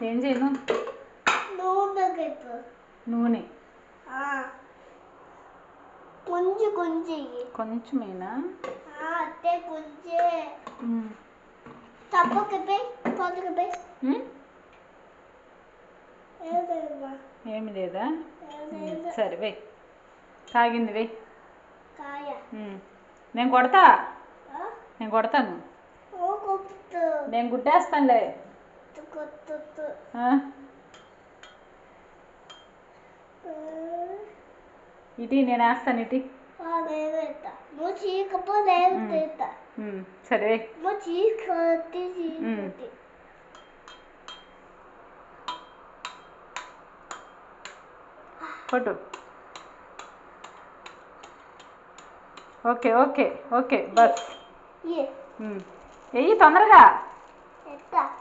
ఏం చేయను? నూనె కొంచెమేనా? ఏమి లేదా? సరే వెయ్యి. కాగింది వెయ్యి. నేను కొడతా, నేను కొడతాను, నేను గుట్టేస్తానులే. ఇటీ నేను వేస్తాను. ఇటీ సరే కొట్టు. ఓకే ఓకే ఓకే బస్ వెయ్యి తొందరగా.